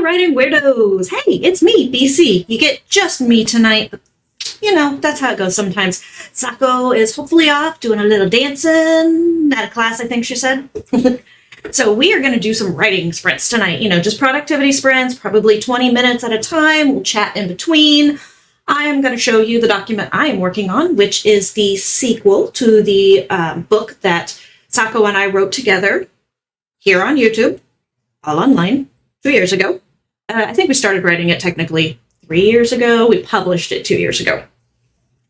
writing weirdos. Hey, it's me, BC. You get just me tonight, but you know, that's how it goes sometimes. Sako is hopefully off doing a little dancing at a class, I think she said. So we are going to do some writing sprints tonight, you know, just productivity sprints, probably 20 minutes at a time. We'll chat in between. I am going to show you the document I am working on, which is the sequel to the book that Sako and I wrote together here on YouTube, all online, 2 years ago. I think we started writing it technically 3 years ago. We published it 2 years ago.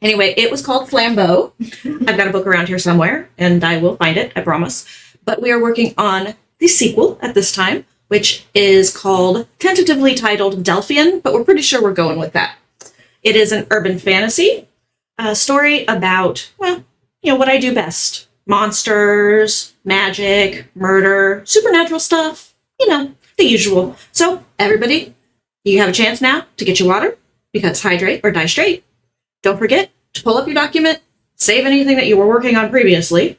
Anyway, it was called Flambeau. I've got a book around here somewhere, and I will find it, I promise. But we are working on the sequel at this time, which is called, tentatively titled Delphian, but we're pretty sure we're going with that. It is an urban fantasy story about, well, you know, what I do best. Monsters, magic, murder, supernatural stuff, you know, the usual. So, everybody, you have a chance now to get your water, because hydrate or die straight. Don't forget to pull up your document, save anything that you were working on previously.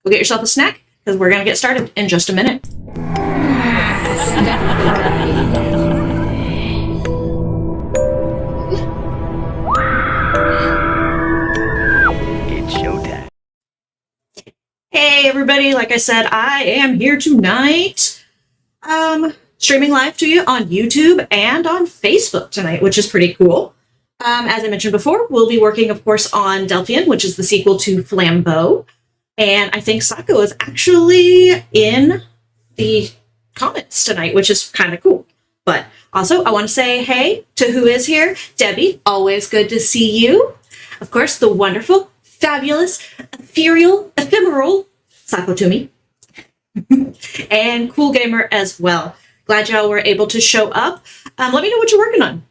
Go get yourself a snack, because we're going to get started in just a minute. Hey everybody, like I said, I am here tonight, streaming live to you on YouTube and on Facebook tonight, which is pretty cool. As I mentioned before, we'll be working, of course, on Delphian, which is the sequel to Flambeau. And I think Sako is actually in the comments tonight, which is kind of cool. But also, I want to say hey to who is here. Debbie, always good to see you. Of course, the wonderful, fabulous, ethereal, ephemeral Sako Tumi. And Cool Gamer as well. Glad y'all were able to show up. Let me know what you're working on.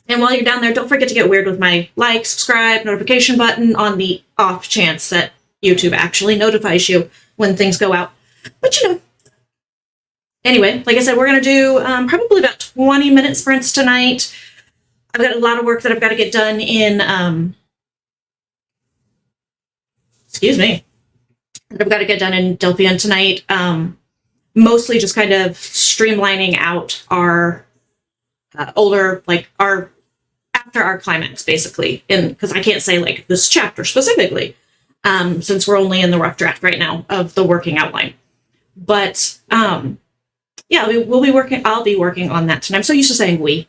And while you're down there, don't forget to get weird with my like, subscribe, notification button on the off chance that YouTube actually notifies you when things go out. But you know. Anyway, like I said, we're going to do probably about 20-minute sprints tonight. I've got a lot of work that I've got to get done in, excuse me. I've got to get done in Delphian tonight. Mostly just kind of streamlining out our older, like after our climax, basically. Because I can't say like this chapter specifically, since we're only in the rough draft right now of the working outline. But yeah, I'll be working on that tonight. I'm so used to saying we.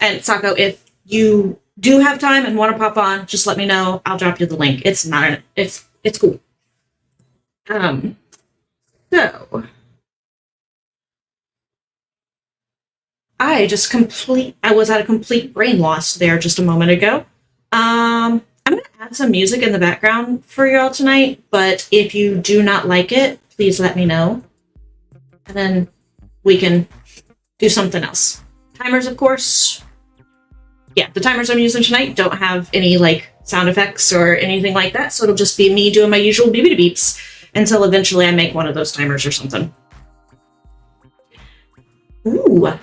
And Sako, if you do have time and want to pop on, just let me know. I'll drop you the link. It's cool. So I was at a complete brain loss there just a moment ago. I'm going to add some music in the background for y'all tonight, but if you do not like it, please let me know. And then we can do something else. Timers, of course. Yeah, the timers I'm using tonight don't have any like sound effects or anything like that, so it'll just be me doing my usual beepy beeps until eventually I make one of those timers or something. Ooh.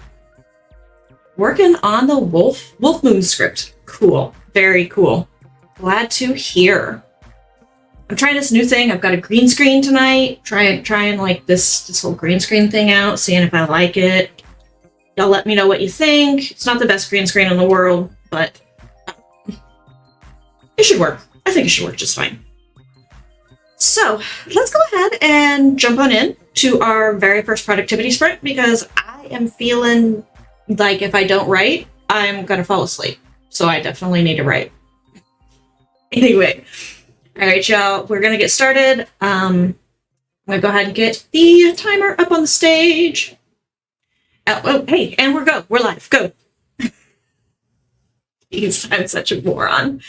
Working on the Wolf Moon script. Cool. Very cool. Glad to hear. I'm trying this new thing. I've got a green screen tonight. Trying like this whole green screen thing out, seeing if I like it. Y'all let me know what you think. It's not the best green screen in the world, but it should work. I think it should work just fine. So let's go ahead and jump on in to our very first productivity sprint, because I am feeling like if I don't write, I'm going to fall asleep. So I definitely need to write. Anyway. All right, y'all, we're going to get started. I'm going to go ahead and get the timer up on the stage. Oh, hey, and we're live. Go. Jeez, I'm such a moron.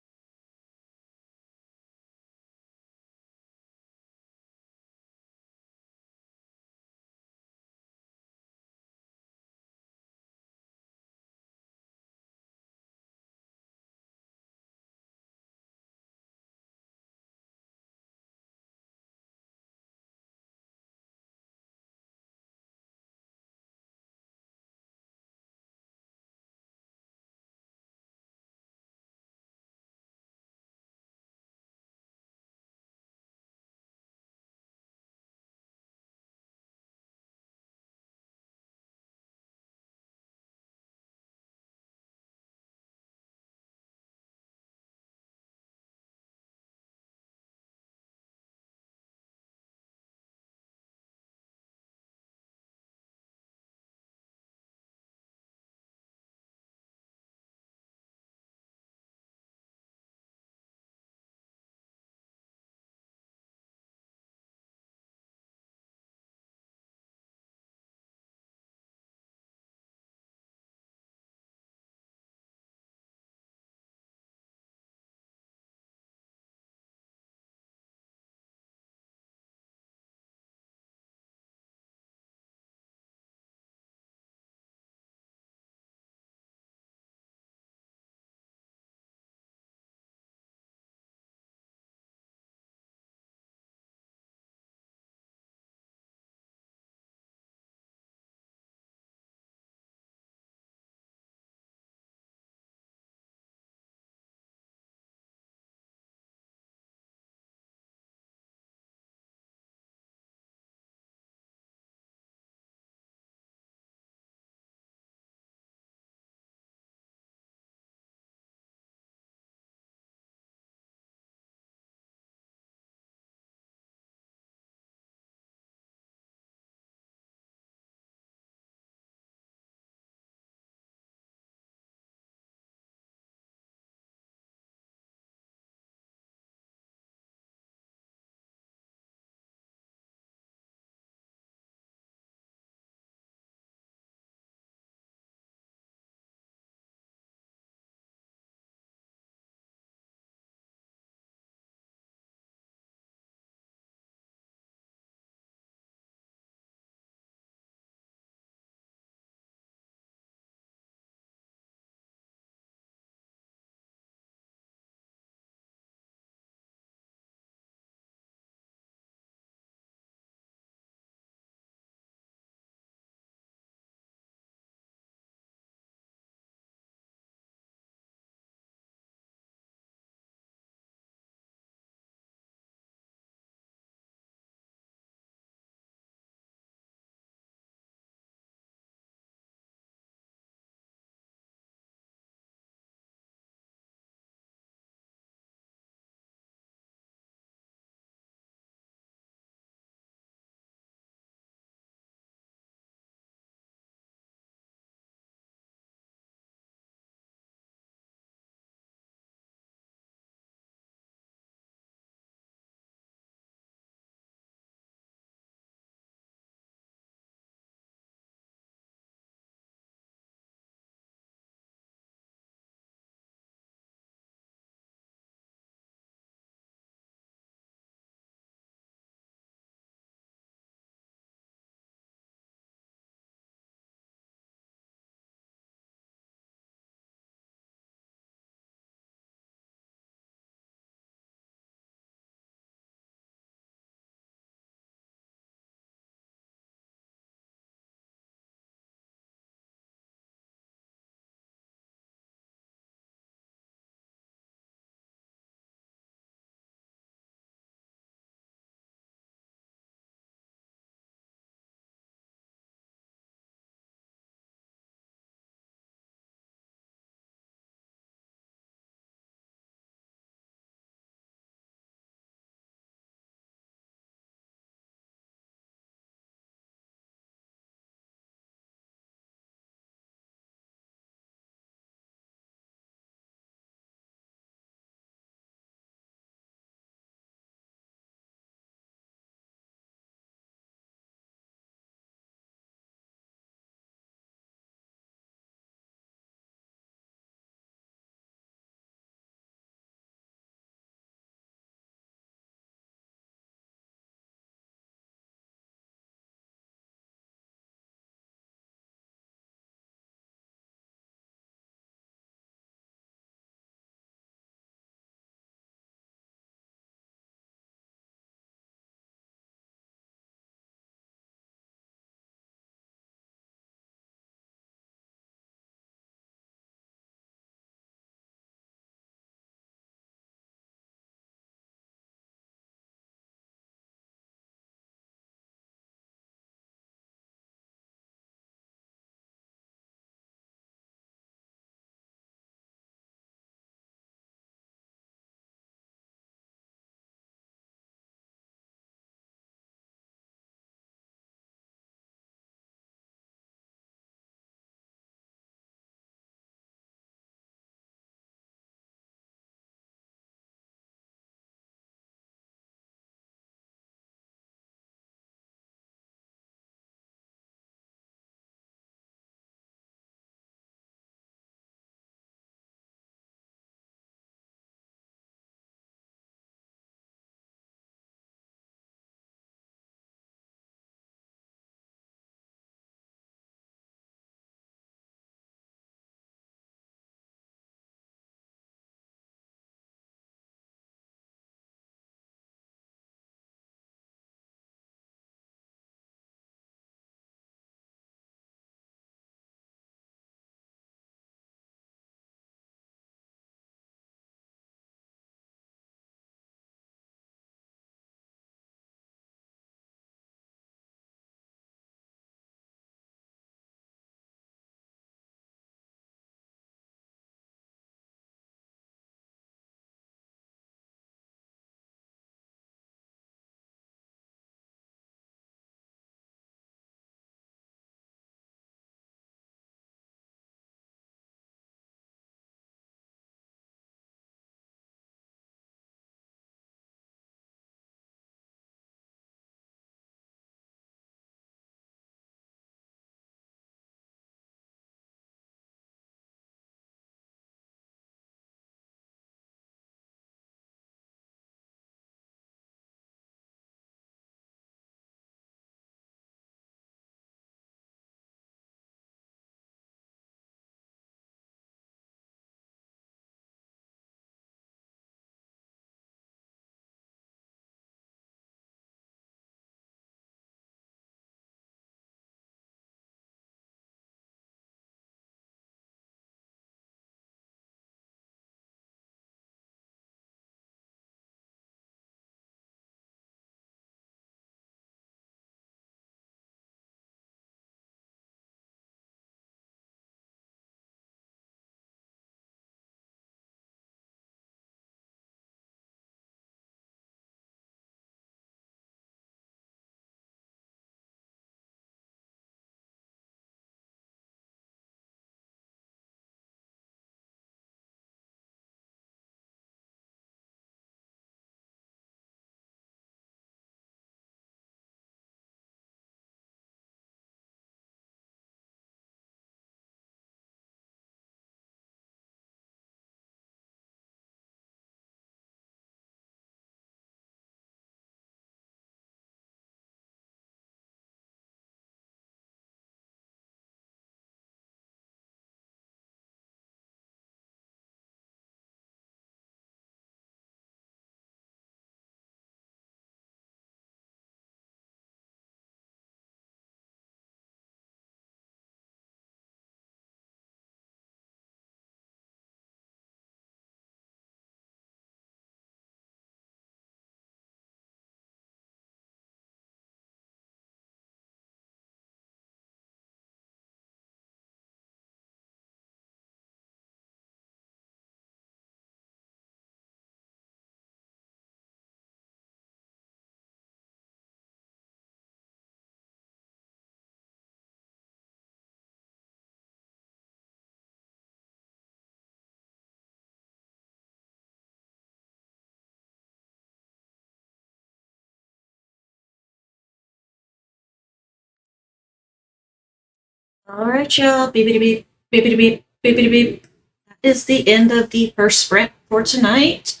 All right, y'all. Beepity beep, beepity beep, beepity beep. That is the end of the first sprint for tonight.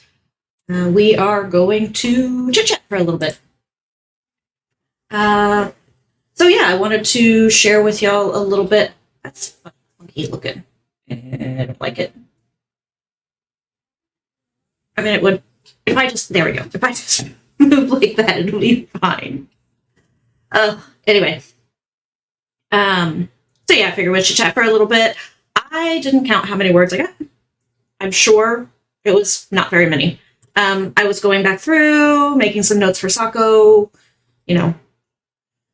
We are going to chit chat for a little bit. So yeah, I wanted to share with y'all a little bit. That's funky looking. I don't like it. I mean, it would, if I just, there we go. If I just move like that, it'll be fine. Anyway. So yeah, I figured we'd chit chat for a little bit. I didn't count how many words I got. I'm sure it was not very many. I was going back through, making some notes for Sako,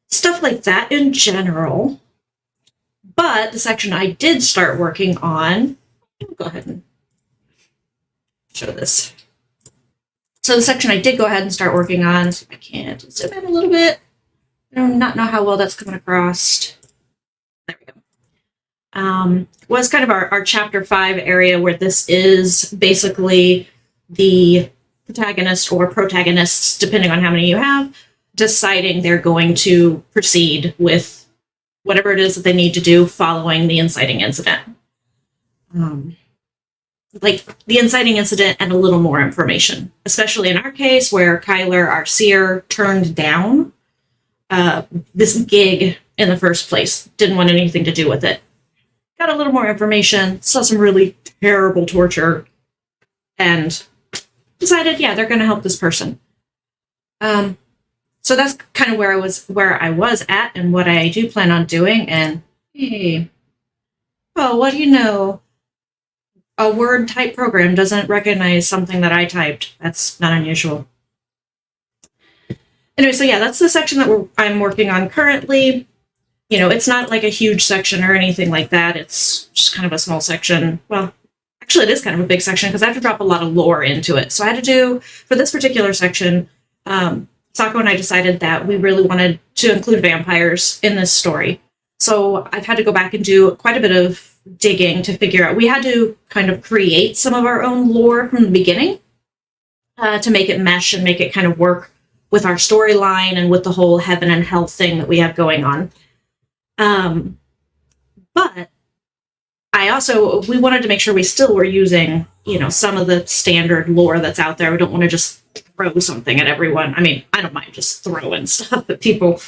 stuff like that in general. But the section I did start working on, I'll go ahead and show this. So the section I did go ahead and start working on, see if I can't zoom in a little bit. I do not know how well that's coming across. There we go. Was kind of our chapter 5 area, where this is basically the protagonist or protagonists, depending on how many you have, deciding they're going to proceed with whatever it is that they need to do following the inciting incident. Like the inciting incident and a little more information, especially in our case where Kyler, our seer, turned down this gig in the first place, didn't want anything to do with it. Got a little more information, saw some really terrible torture, and decided, yeah, they're going to help this person. So that's kind of where I was at, and what I do plan on doing. And hey, oh, what do you know? A word type program doesn't recognize something that I typed. That's not unusual. Anyway, so yeah, that's the section that I'm working on currently. It's not like a huge section or anything like that. It's just kind of a small section. Well, actually, it is kind of a big section because I have to drop a lot of lore into it. So I had to do, for this particular section, Sako and I decided that we really wanted to include vampires in this story. So I've had to go back and do quite a bit of digging to figure out. We had to kind of create some of our own lore from the beginning to make it mesh and make it kind of work with our storyline and with the whole heaven and hell thing that we have going on. But we wanted to make sure we still were using, some of the standard lore that's out there. We don't want to just throw something at everyone. I mean, I don't mind just throwing stuff at people,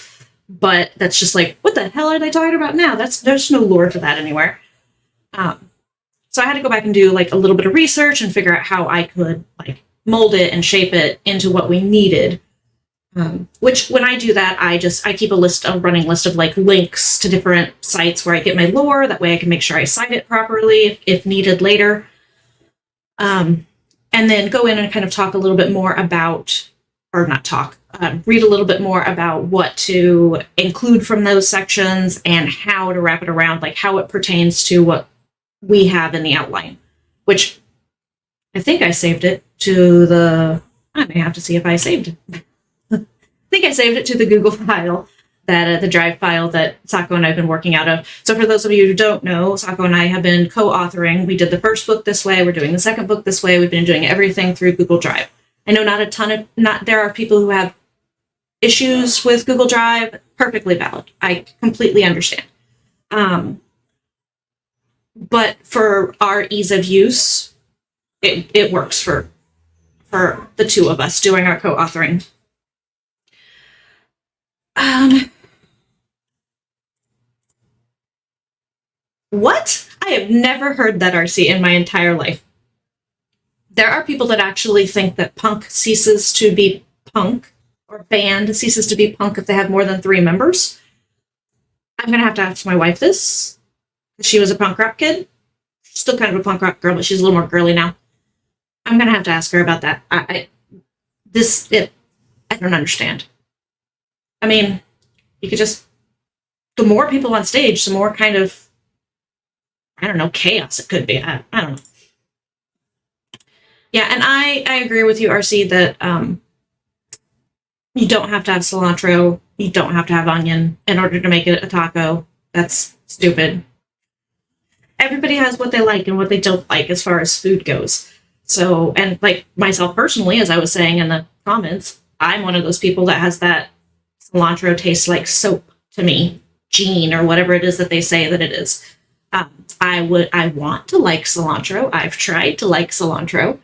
but that's just like, what the hell are they talking about now? There's no lore to that anywhere. So I had to go back and do like a little bit of research and figure out how I could like mold it and shape it into what we needed. Which when I do that, I keep a running list of like links to different sites where I get my lore. That way I can make sure I cite it properly if needed later. And then go in and kind of talk a little bit more about, or not talk, read a little bit more about what to include from those sections and how to wrap it around, like how it pertains to what we have in the outline, which I think I saved it to I may have to see if I saved it. I think I saved it to the Google file, the Drive file that Sako and I have been working out of. So for those of you who don't know, Sako and I have been co-authoring. We did the first book this way. We're doing the second book this way. We've been doing everything through Google Drive. I know there are people who have issues with Google Drive. Perfectly valid. I completely understand. But for our ease of use, it works for the two of us doing our co-authoring. What? I have never heard that, RC, in my entire life. There are people that actually think that punk ceases to be punk, or band ceases to be punk if they have more than 3 members. I'm going to have to ask my wife this. She was a punk rock kid. She's still kind of a punk rock girl, but she's a little more girly now. I'm going to have to ask her about that. I don't understand. I mean, you could the more people on stage, the more kind of, I don't know, chaos it could be. I don't know. Yeah, and I agree with you, RC, that you don't have to have cilantro, you don't have to have onion in order to make it a taco. That's stupid. Everybody has what they like and what they don't like as far as food goes. So, and like myself personally, as I was saying in the comments, I'm one of those people that has that cilantro tastes like soap to me. gene or whatever it is that they say that it is. I want to like cilantro. I've tried to like cilantro.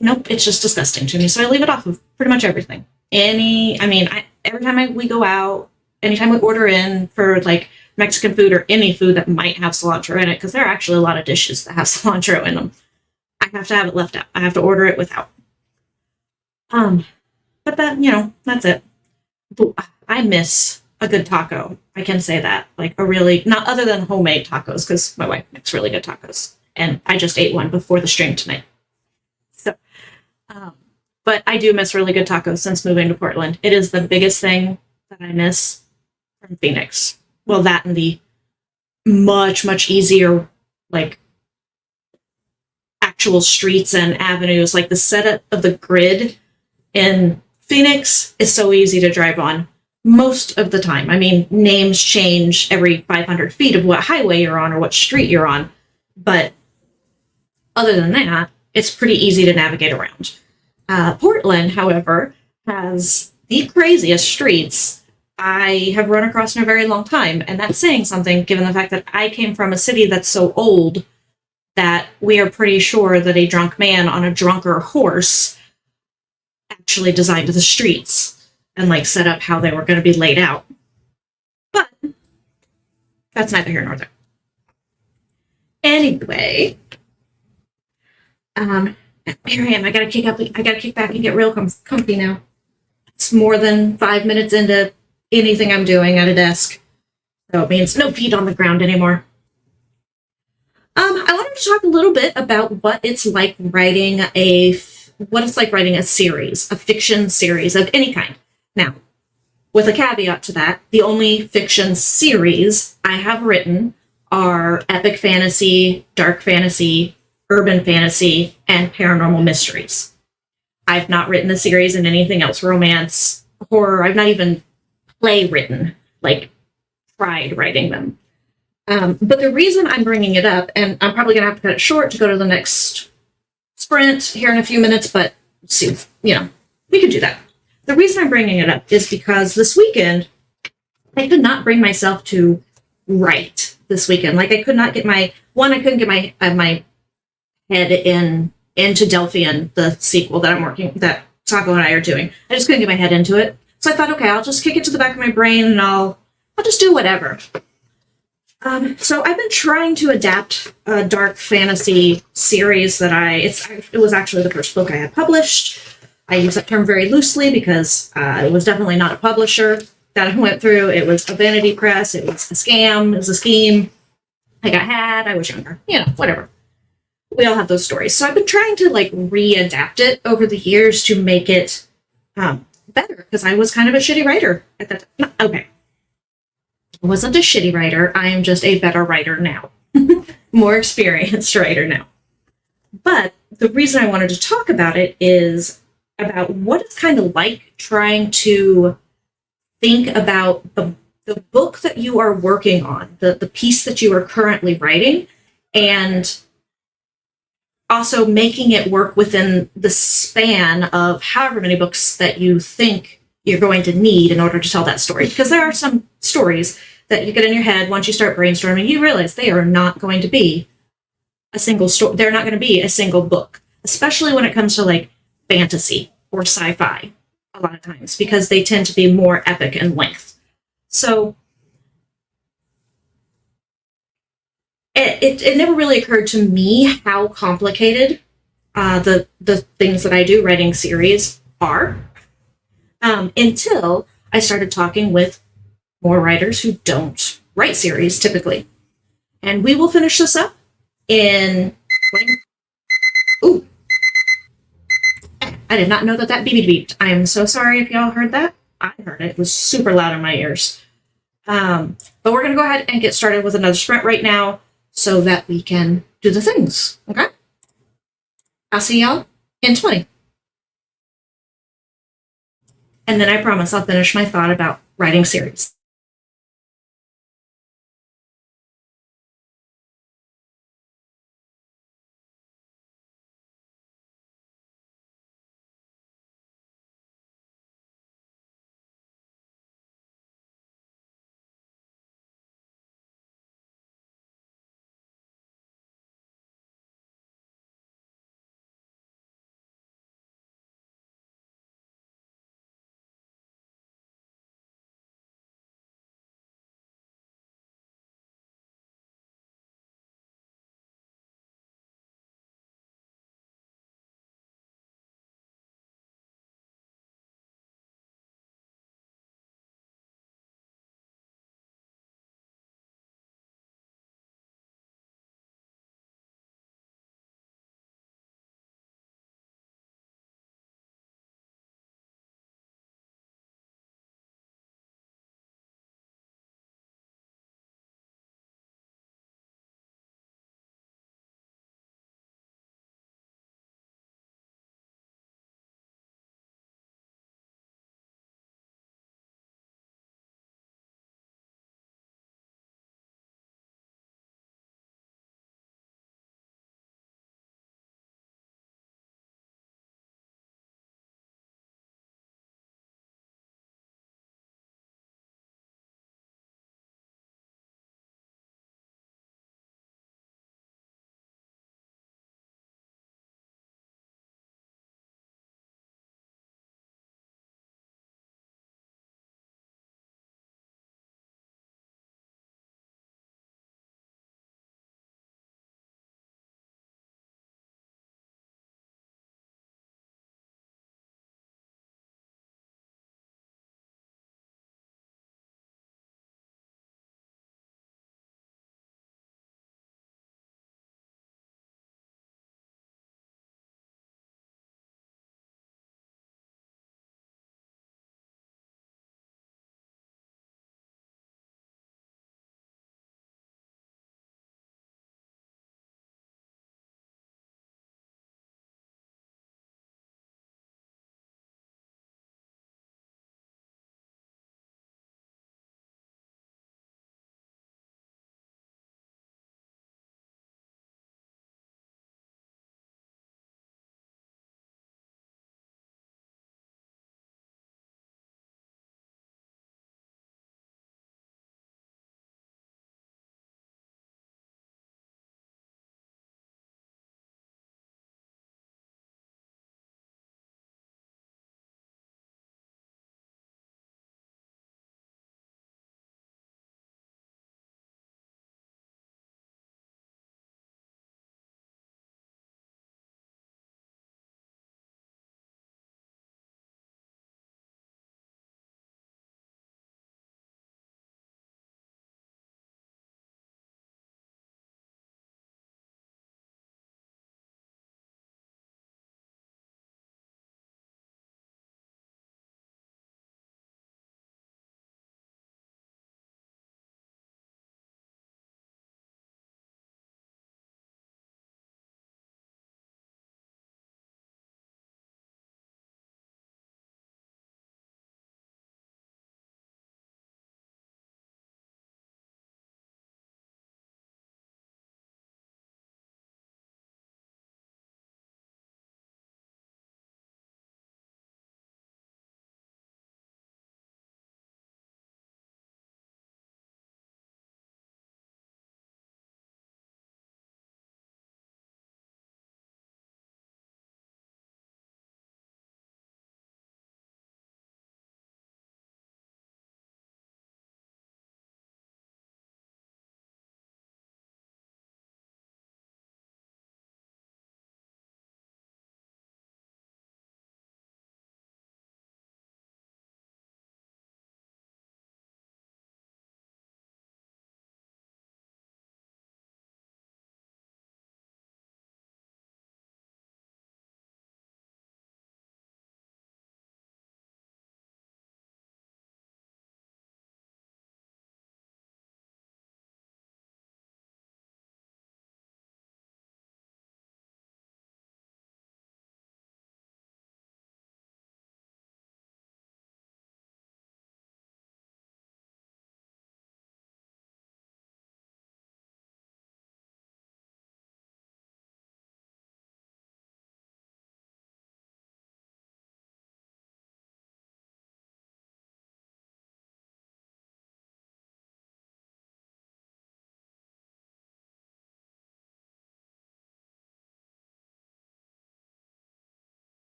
Nope, it's just disgusting to me. So I leave it off of pretty much everything. Every time we go out, anytime we order in for like Mexican food or any food that might have cilantro in it, because there are actually a lot of dishes that have cilantro in them, I have to have it left out. I have to order it without. But that's it. I miss a good taco. I can say that. Like a really, not other than homemade tacos, because my wife makes really good tacos. And I just ate one before the stream tonight. So, but I do miss really good tacos since moving to Portland. It is the biggest thing that I miss from Phoenix. Well, that and the much, much easier, like, actual streets and avenues. Like the setup of the grid in Phoenix is so easy to drive on most of the time. I mean, names change every 500 feet of what highway you're on or what street you're on. But other than that, it's pretty easy to navigate around. Portland, however, has the craziest streets I have run across in a very long time. And that's saying something, given the fact that I came from a city that's so old that we are pretty sure that a drunk man on a drunker horse actually designed the streets and like set up how they were going to be laid out. But that's neither here nor there. Anyway, here I am. I gotta kick back and get real comfy now. It's more than 5 minutes into anything I'm doing at a desk, so it means no feet on the ground anymore. I wanted to talk a little bit about what it's like writing a series, a fiction series of any kind. Now, with a caveat to that, the only fiction series I have written are epic fantasy, dark fantasy, urban fantasy, and paranormal mysteries. I've not written a series in anything else, romance, horror. I've not even play written, like tried writing them. But the reason I'm bringing it up, and I'm probably going to have to cut it short to go to the next sprint here in a few minutes, but see, we could do that. The reason I'm bringing it up is because this weekend, I could not bring myself to write this weekend. Like I couldn't get my head into Delphian, the sequel that Sako and I are doing. I just couldn't get my head into it. So I thought, okay, I'll just kick it to the back of my brain and I'll just do whatever. So I've been trying to adapt a dark fantasy series that it was actually the first book I had published. I use that term very loosely because it was definitely not a publisher that I went through. It was a vanity press. It was a scam. It was a scheme. I got had. I was younger. Whatever. We all have those stories. So I've been trying to readapt it over the years to make it better because I was kind of a shitty writer at that time. Okay. I wasn't a shitty writer. I am just a better writer now. More experienced writer now. But the reason I wanted to talk about it is about what it's kind of like trying to think about the book that you are working on, the piece that you are currently writing, and also making it work within the span of however many books that you think you're going to need in order to tell that story. Because there are some stories that you get in your head once you start brainstorming, you realize they are not going to be a single story. They're not going to be a single book, especially when it comes to fantasy or sci-fi a lot of times, because they tend to be more epic in length. So it never really occurred to me how complicated the things that I do writing series are until I started talking with more writers who don't write series typically. And we will finish this up in... Ooh. I did not know that beeped beeped. I am so sorry if y'all heard that. I heard it. It was super loud in my ears. But we're going to go ahead and get started with another sprint right now so that we can do the things. Okay? I'll see y'all in 20. And then I promise I'll finish my thought about writing series.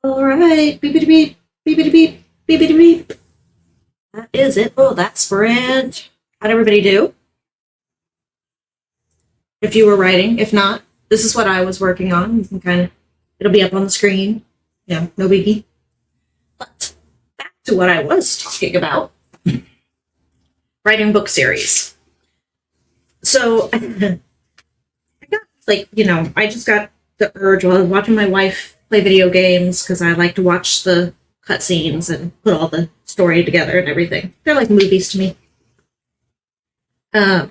All right, beepity beep, beepity beep, beepity beep. That is it for that sprint. How'd everybody do? If you were writing, if not, this is what I was working on. You can kind of, it'll be up on the screen. Yeah, no biggie. But back to what I was talking about. Writing book series. So I got, like, you know, I just got the urge while I was watching my wife play video games, because I like to watch the cutscenes and put all the story together and everything. They're like movies to me. I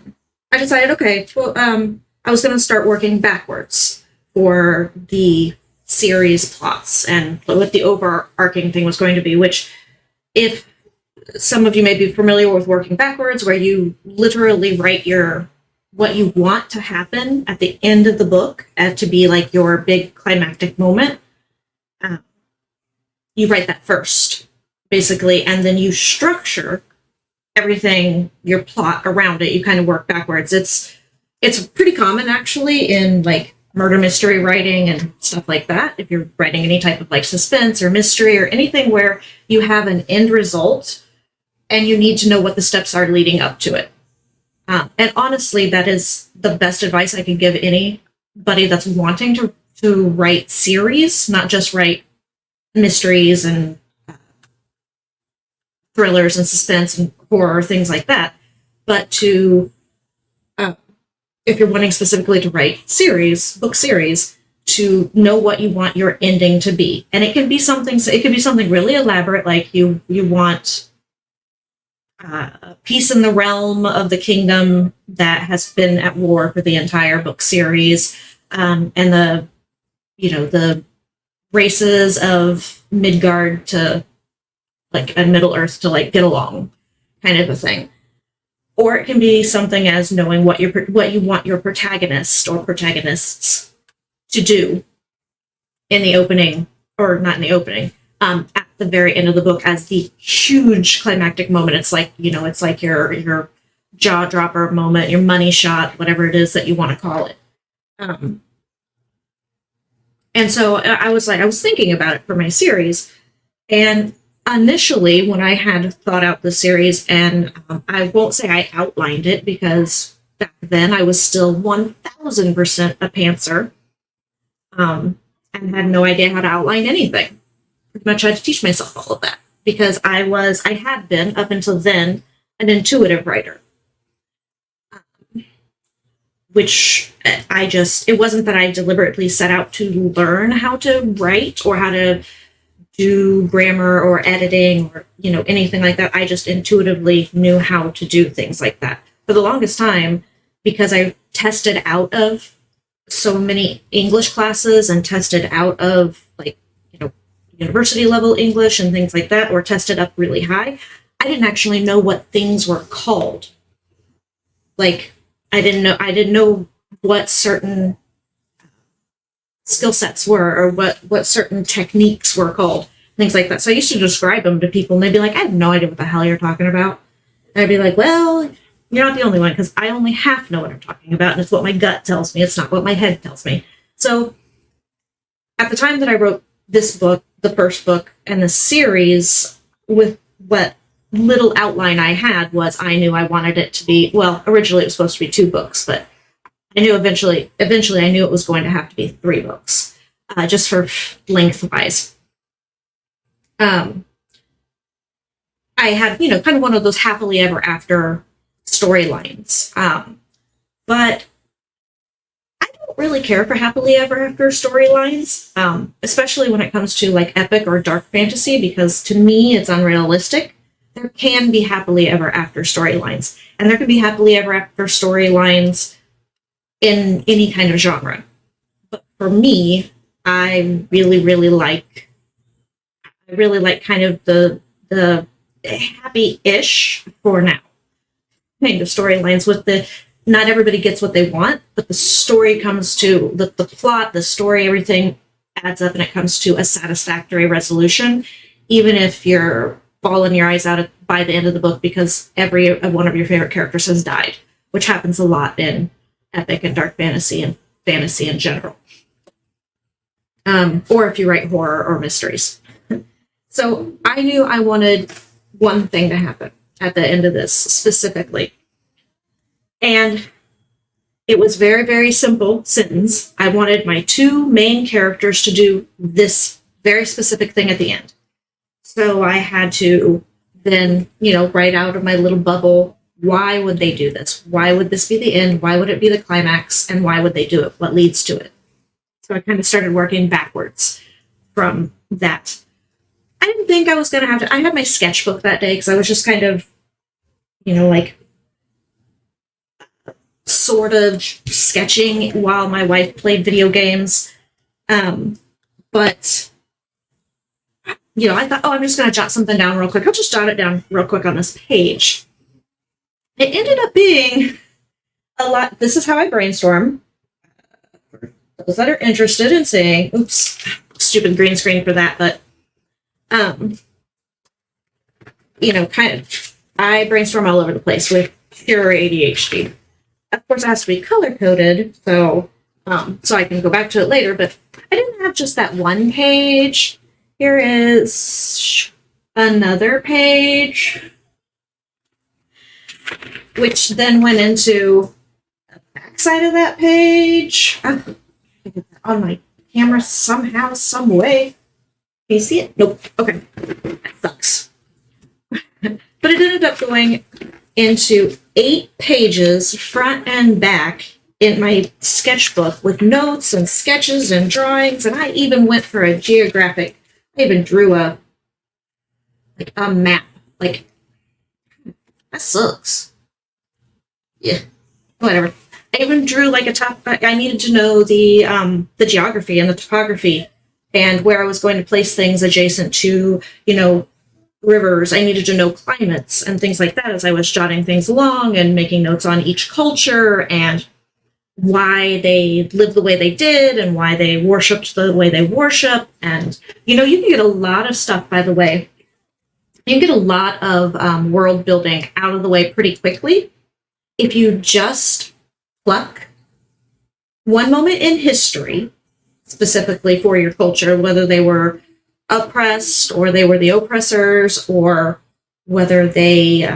decided, okay, well, I was going to start working backwards for the series plots and what the overarching thing was going to be, which, if some of you may be familiar with working backwards, where you literally write what you want to happen at the end of the book to be like your big climactic moment. You write that first, basically, and then you structure everything, your plot around it. You kind of work backwards. It's pretty common, actually, in like murder mystery writing and stuff like that. If you're writing any type of like suspense or mystery or anything where you have an end result and you need to know what the steps are leading up to it. And honestly, that is the best advice I can give anybody that's wanting to write series, not just write mysteries and thrillers and suspense and horror, things like that, but to, if you're wanting specifically to write book series, to know what you want your ending to be. And it can be something really elaborate, like you want peace in the realm of the kingdom that has been at war for the entire book series, and the races of Midgard to like and Middle Earth to like get along, kind of a thing. Or it can be something as knowing what you want your protagonist or protagonists to do in the opening, or not in the opening, at the very end of the book as the huge climactic moment. It's like, it's like your jaw dropper moment, your money shot, whatever it is that you want to call it. And so I was thinking about it for my series, and initially, when I had thought out the series, and I won't say I outlined it, because back then I was still 1000% a pantser, and had no idea how to outline anything. Pretty much had to teach myself all of that, because I had been, up until then, an intuitive writer. Which it wasn't that I deliberately set out to learn how to write or how to do grammar or editing or, anything like that. I just intuitively knew how to do things like that. For the longest time, because I tested out of so many English classes and tested out of university level English and things like that, or tested up really high, I didn't actually know what things were called. Like, I didn't know what certain skill sets were, or what certain techniques were called, things like that. So I used to describe them to people, and they'd be like, I have no idea what the hell you're talking about. And I'd be like, well, you're not the only one, because I only half know what I'm talking about, and it's what my gut tells me. It's not what my head tells me. So at the time that I wrote this book, the first book, and the series, with what little outline I had, was I knew I wanted it to be, well, originally it was supposed to be 2 books, but I knew eventually I knew it was going to have to be 3 books, just for lengthwise. I had, kind of one of those happily ever after storylines. But I don't really care for happily ever after storylines, especially when it comes to like epic or dark fantasy, because to me it's unrealistic. There can be happily ever after storylines, and there can be happily ever after storylines in any kind of genre. But for me, I really, really like kind of the happy-ish, for now, kind of storylines with not everybody gets what they want, but the story comes to, the plot, the story, everything adds up, and it comes to a satisfactory resolution, even if you're bawling your eyes out by the end of the book because every one of your favorite characters has died, which happens a lot in epic and dark fantasy and fantasy in general. or if you write horror or mysteries. So I knew I wanted one thing to happen at the end of this specifically. And it was very, very simple sentence. I wanted my two main characters to do this very specific thing at the end. So I had to then, write out of my little bubble, why would they do this? Why would this be the end? Why would it be the climax? And why would they do it? What leads to it? So I kind of started working backwards from that. I didn't think I was going to have to. I had my sketchbook that day because I was just kind of, sort of sketching while my wife played video games. But, I thought, I'm just going to jot something down real quick. I'll just jot it down real quick on this page. It ended up being a lot. This is how I brainstorm. For those that are interested in seeing, oops, stupid green screen for that, but, I brainstorm all over the place with pure ADHD. Of course, it has to be color-coded, so I can go back to it later, but I didn't have just that one page. Here is another page, which then went into the backside of that page. I can get that on my camera somehow, some way. Can you see it? Nope. Okay. That sucks. But it ended up going into 8 pages, front and back, in my sketchbook with notes and sketches and drawings. And I even went for a geographic. I even drew a map. That sucks. Yeah. Whatever. I even drew a top. I needed to know the geography and the topography and where I was going to place things adjacent to, rivers. I needed to know climates and things like that as I was jotting things along and making notes on each culture and why they lived the way they did and why they worshipped the way they worship. And, you can get a lot of stuff, by the way. You can get a lot of world building out of the way pretty quickly if you just pluck one moment in history, specifically for your culture, whether they were oppressed or they were the oppressors or whether they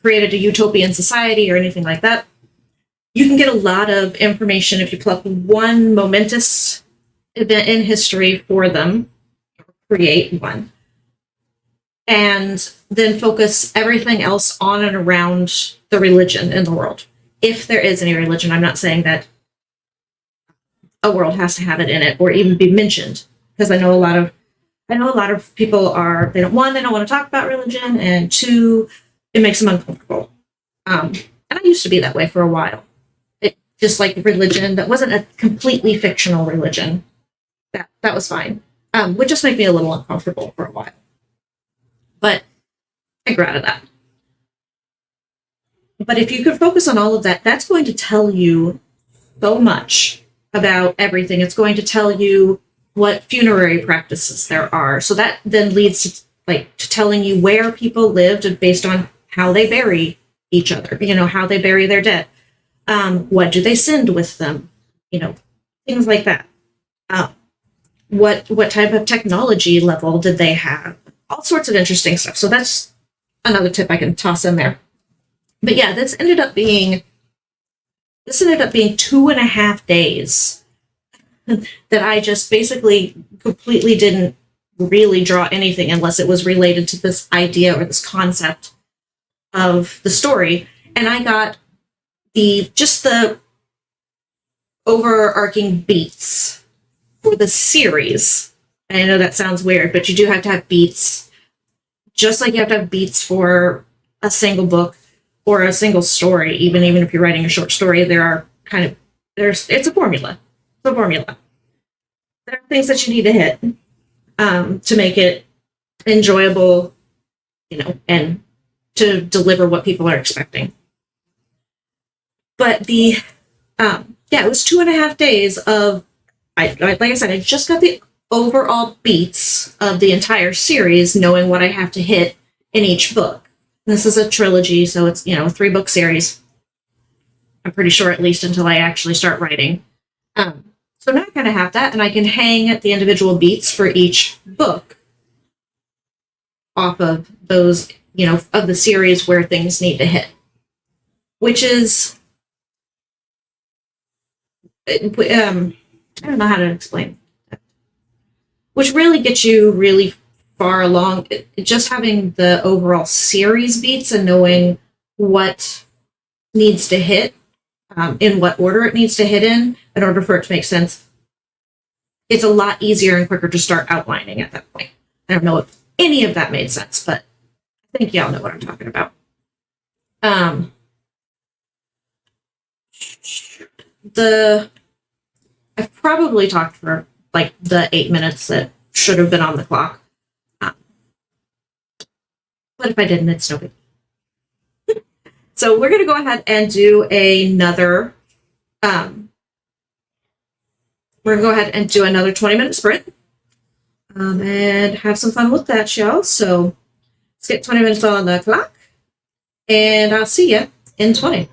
created a utopian society or anything like that. You can get a lot of information if you pluck one momentous event in history for them, create one, and then focus everything else on and around the religion in the world. If there is any religion, I'm not saying that a world has to have it in it or even be mentioned, because I know a lot of people they don't want to talk about religion, and 2, it makes them uncomfortable. And I used to be that way for a while. Just like religion that wasn't a completely fictional religion. That was fine. Would just make me a little uncomfortable for a while. But I grew out of that. But if you could focus on all of that, that's going to tell you so much about everything. It's going to tell you what funerary practices there are. So that then leads to telling you where people lived based on how they bury each other, how they bury their dead. What do they send with them? Things like that. What type of technology level did they have? All sorts of interesting stuff. So that's another tip I can toss in there. But yeah, this ended up being 2.5 days that I just basically completely didn't really draw anything unless it was related to this idea or this concept of the story. And I got the overarching beats for the series. And I know that sounds weird, but you do have to have beats, just like you have to have beats for a single book or a single story. Even if you're writing a short story, it's a formula. It's a formula. There are things that you need to hit to make it enjoyable, and to deliver what people are expecting. But it was 2.5 days of, like I said, I just got the overall beats of the entire series, knowing what I have to hit in each book. And this is a trilogy, so it's, a 3-book series. I'm pretty sure, at least until I actually start writing. So So now I kind of have that, and I can hang the individual beats for each book off of those, of the series where things need to hit, which is, I don't know how to explain that, which really gets you really far along. Just having the overall series beats and knowing what needs to hit, in what order it needs to hit in order for it to make sense. It's a lot easier and quicker to start outlining at that point. I don't know if any of that made sense, but I think y'all know what I'm talking about. I've probably talked for like the 8 minutes that should have been on the clock. But if I didn't, it's no big. So we're going to go ahead and do another, we're going to go ahead and do another 20-minute sprint, and have some fun with that, y'all. So let's get 20 minutes on the clock, and I'll see you in 20.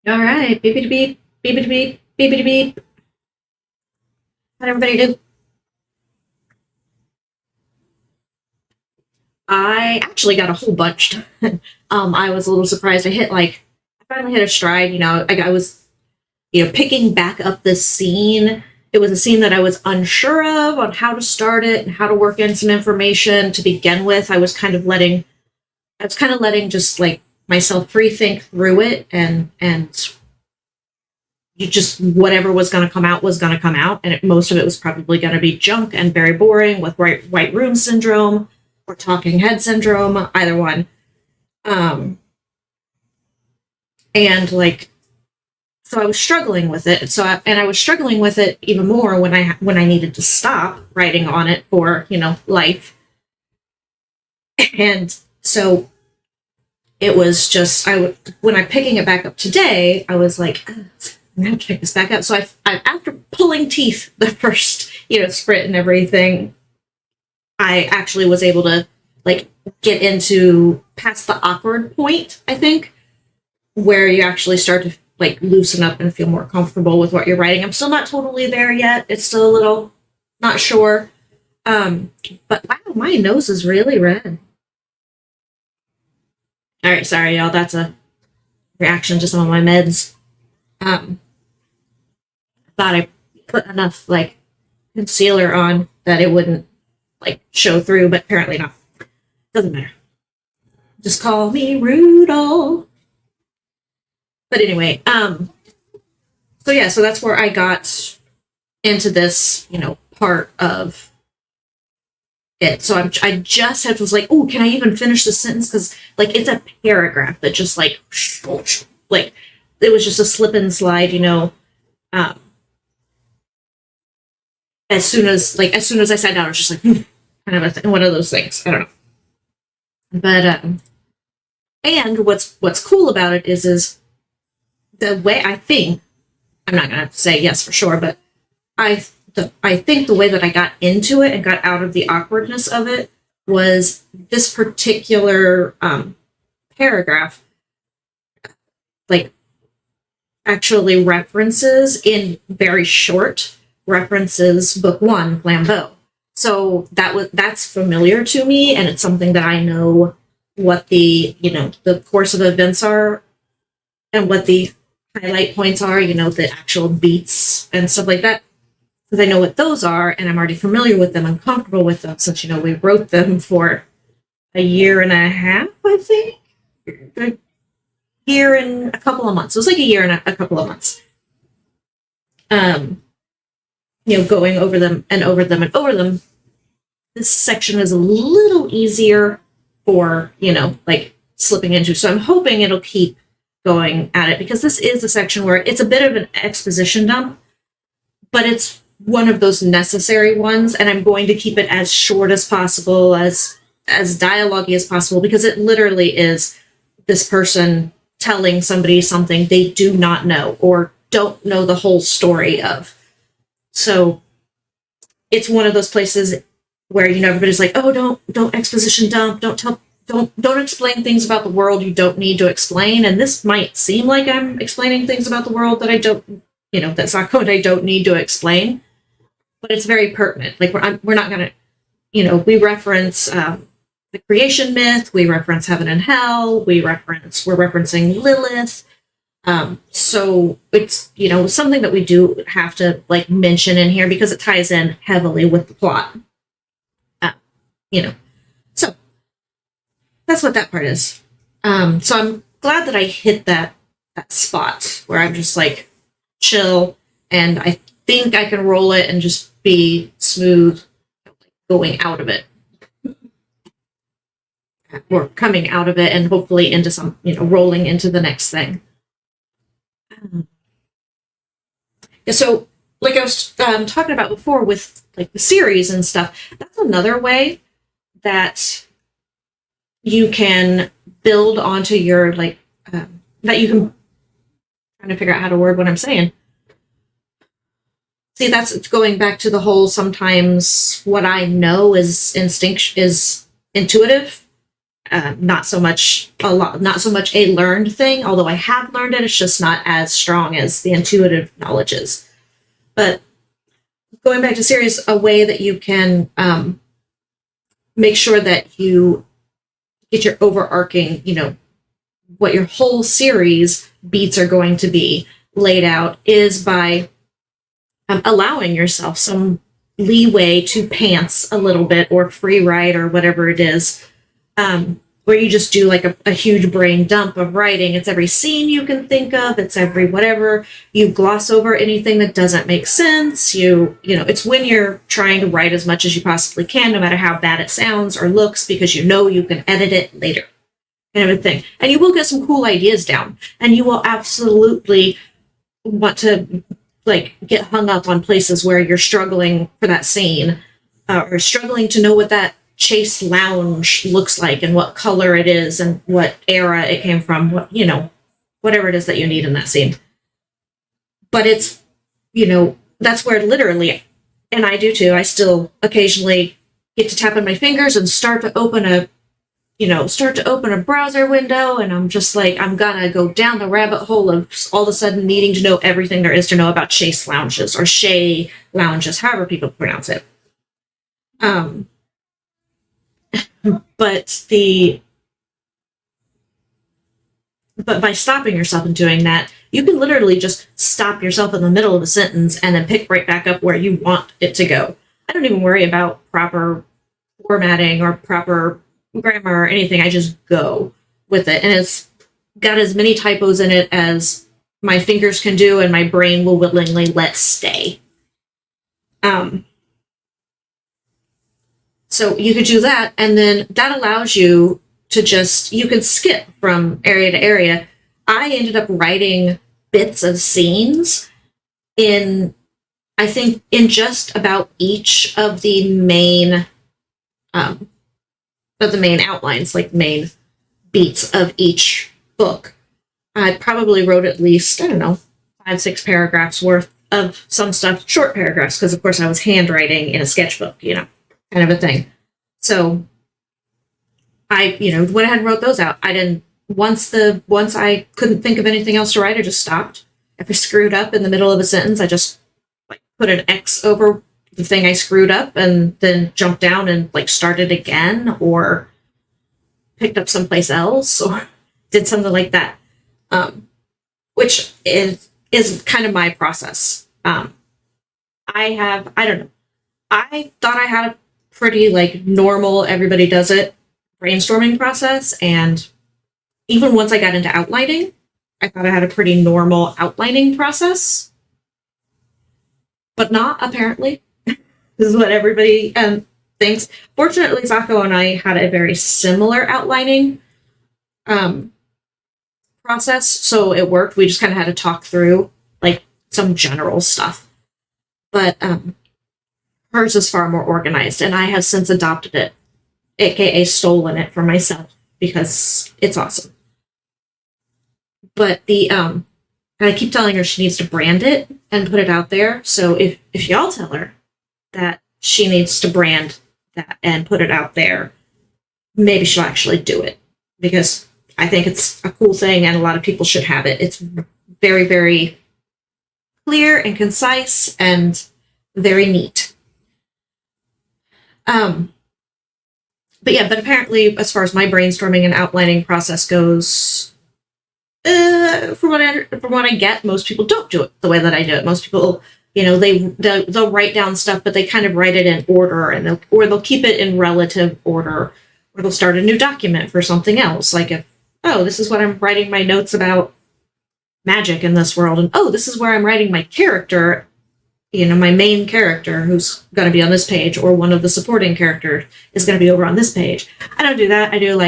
All right, beep beep, beep beep, beep beep. How'd everybody do? I actually got a whole bunch done. I was a little surprised. I finally hit a stride. I was, picking back up this scene. It was a scene that I was unsure of on how to start it and how to work in some information to begin with. I was kind of letting just like myself pre-think through it, and you just, whatever was going to come out was going to come out, and most of it was probably going to be junk and very boring with white room syndrome or talking head syndrome, either one. And like, so I was struggling with it. I was struggling with it even more when I needed to stop writing on it for, life. And so it was just, when I'm picking it back up today, I was like, I'm gonna have to pick this back up. So I after pulling teeth the first, sprint and everything, I actually was able to like get into past the awkward point, I think, where you actually start to like loosen up and feel more comfortable with what you're writing. I'm still not totally there yet. It's still a little not sure. But wow, my nose is really red. All right, sorry, y'all. That's a reaction to some of my meds. Thought I put enough like concealer on that it wouldn't like show through, but apparently not. Doesn't matter. Just call me Rudolph. But anyway, so that's where I got into this, part of it. So I just was like, oh, can I even finish the sentence? Because like it's a paragraph that just like it was just a slip and slide, as soon as I sat down, I was just like, kind of one of those things. I don't know. But and what's cool about it is the way I think, I'm not gonna say yes for sure, but I think the way that I got into it and got out of the awkwardness of it was this particular paragraph, like actually references book 1, Flambeau. So that's familiar to me, and it's something that I know what the course of events are and what the highlight points are, the actual beats and stuff like that. Because I know what those are, and I'm already familiar with them. I'm comfortable with them since, we wrote them for a year and a half, I think. A year and a couple of months. It was like a year and a couple of months. Going over them and over them and over them. This section is a little easier for, like slipping into. So I'm hoping it'll keep going at it, because this is a section where it's a bit of an exposition dump, but it's one of those necessary ones, and I'm going to keep it as short as possible, as dialogue-y as possible, because it literally is this person telling somebody something they do not know or don't know the whole story of. So it's one of those places where, everybody's like, oh, don't exposition dump, don't explain things about the world you don't need to explain. And this might seem like I'm explaining things about the world that I don't, that's not what I don't need to explain, but it's very pertinent. Like we're not going to, we reference the creation myth, we reference heaven and hell, we're referencing Lilith. So it's, something that we do have to like mention in here because it ties in heavily with the plot. So that's what that part is. So I'm glad that I hit that spot where I'm just like chill, and I think I can roll it and just be smooth going out of it. Or coming out of it and hopefully into some, rolling into the next thing. Yeah, so like I was talking about before with like the series and stuff, that's another way that you can build onto your that you can, trying to figure out how to word what I'm saying. See, that's going back to the whole, sometimes what I know is instinct is intuitive, not so much a learned thing, although I have learned it. It's just not as strong as the intuitive knowledge is. But going back to series, a way that you can make sure that you get your overarching, what your whole series beats are going to be laid out is by allowing yourself some leeway to pants a little bit, or free write, or whatever it is, where you just do like a huge brain dump of writing. It's every scene you can think of. It's every whatever. You gloss over anything that doesn't make sense. It's when you're trying to write as much as you possibly can, no matter how bad it sounds or looks, because you can edit it later, kind of a thing. And you will get some cool ideas down, and you will absolutely want to get hung up on places where you're struggling for that scene, or struggling to know what that Chase lounge looks like and what color it is and what era it came from, whatever it is that you need in that scene. But it's, that's where literally, and I do too, I still occasionally get to tap on my fingers and start to open a browser window, and I'm just like, I'm gonna go down the rabbit hole of all of a sudden needing to know everything there is to know about Chase lounges, or Shay lounges, however people pronounce it. But by stopping yourself and doing that, you can literally just stop yourself in the middle of a sentence and then pick right back up where you want it to go. I don't even worry about proper formatting or proper grammar or anything. I just go with it, and it's got as many typos in it as my fingers can do and my brain will willingly let stay. So you could do that, and then that allows you to you can skip from area to area. I ended up writing bits of scenes in just about each of the main outlines, like main beats of each book. I probably wrote at least, 5-6 paragraphs worth of some stuff, short paragraphs, because of course I was handwriting in a sketchbook, kind of a thing. So I, went ahead and wrote those out. I didn't, once I couldn't think of anything else to write, I just stopped. If I screwed up in the middle of a sentence, I just put an X over the thing I screwed up and then jumped down and started again, or picked up someplace else, or did something like that. Which is kind of my process. I thought I had a pretty normal, everybody does it brainstorming process, and even once I got into outlining, I thought I had a pretty normal outlining process, but not apparently. This is what everybody thinks. Fortunately, Sako and I had a very similar outlining process, so it worked. We just kind of had to talk through some general stuff, but hers is far more organized, and I have since adopted it, aka stolen it for myself, because it's awesome. But and I keep telling her she needs to brand it and put it out there. So if y'all tell her that she needs to brand that and put it out there, maybe she'll actually do it, because I think it's a cool thing and a lot of people should have it. It's very, very clear and concise and very neat. But apparently, as far as my brainstorming and outlining process goes, from what I get, most people don't do it the way that I do it. Most people, they'll write down stuff, but they kind of write it in order, and they'll keep it in relative order, or they'll start a new document for something else. Like this is what I'm writing my notes about magic in this world, and this is where I'm writing my character, my main character who's going to be on this page, or one of the supporting characters is going to be over on this page. I don't do that. I do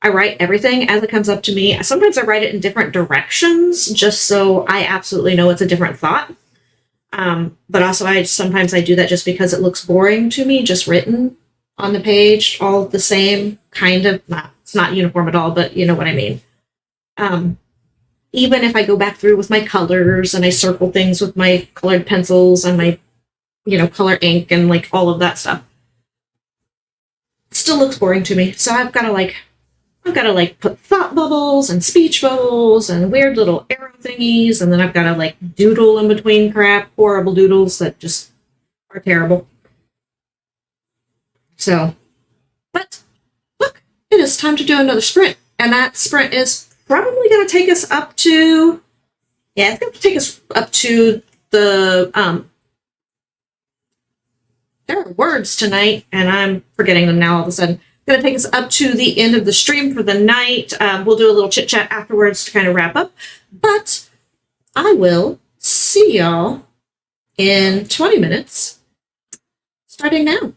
I write everything as it comes up to me. Sometimes I write it in different directions, just so I absolutely know it's a different thought. But also sometimes I do that just because it looks boring to me, just written on the page, all the same, kind of. It's not uniform at all, but you know what I mean. Even if I go back through with my colors and I circle things with my colored pencils and my, color ink and all of that stuff, it still looks boring to me. So I've got to I've got to like put thought bubbles and speech bubbles and weird little arrow thingies, and then I've got to like doodle in between crap, horrible doodles that just are terrible. So, but look, it is time to do another sprint, and that sprint is probably going to take us up to, yeah, it's going to take us up to the, there are words tonight, and I'm forgetting them now all of a sudden. Going to take us up to the end of the stream for the night. We'll do a little chit chat afterwards to kind of wrap up, but I will see y'all in 20 minutes, starting now.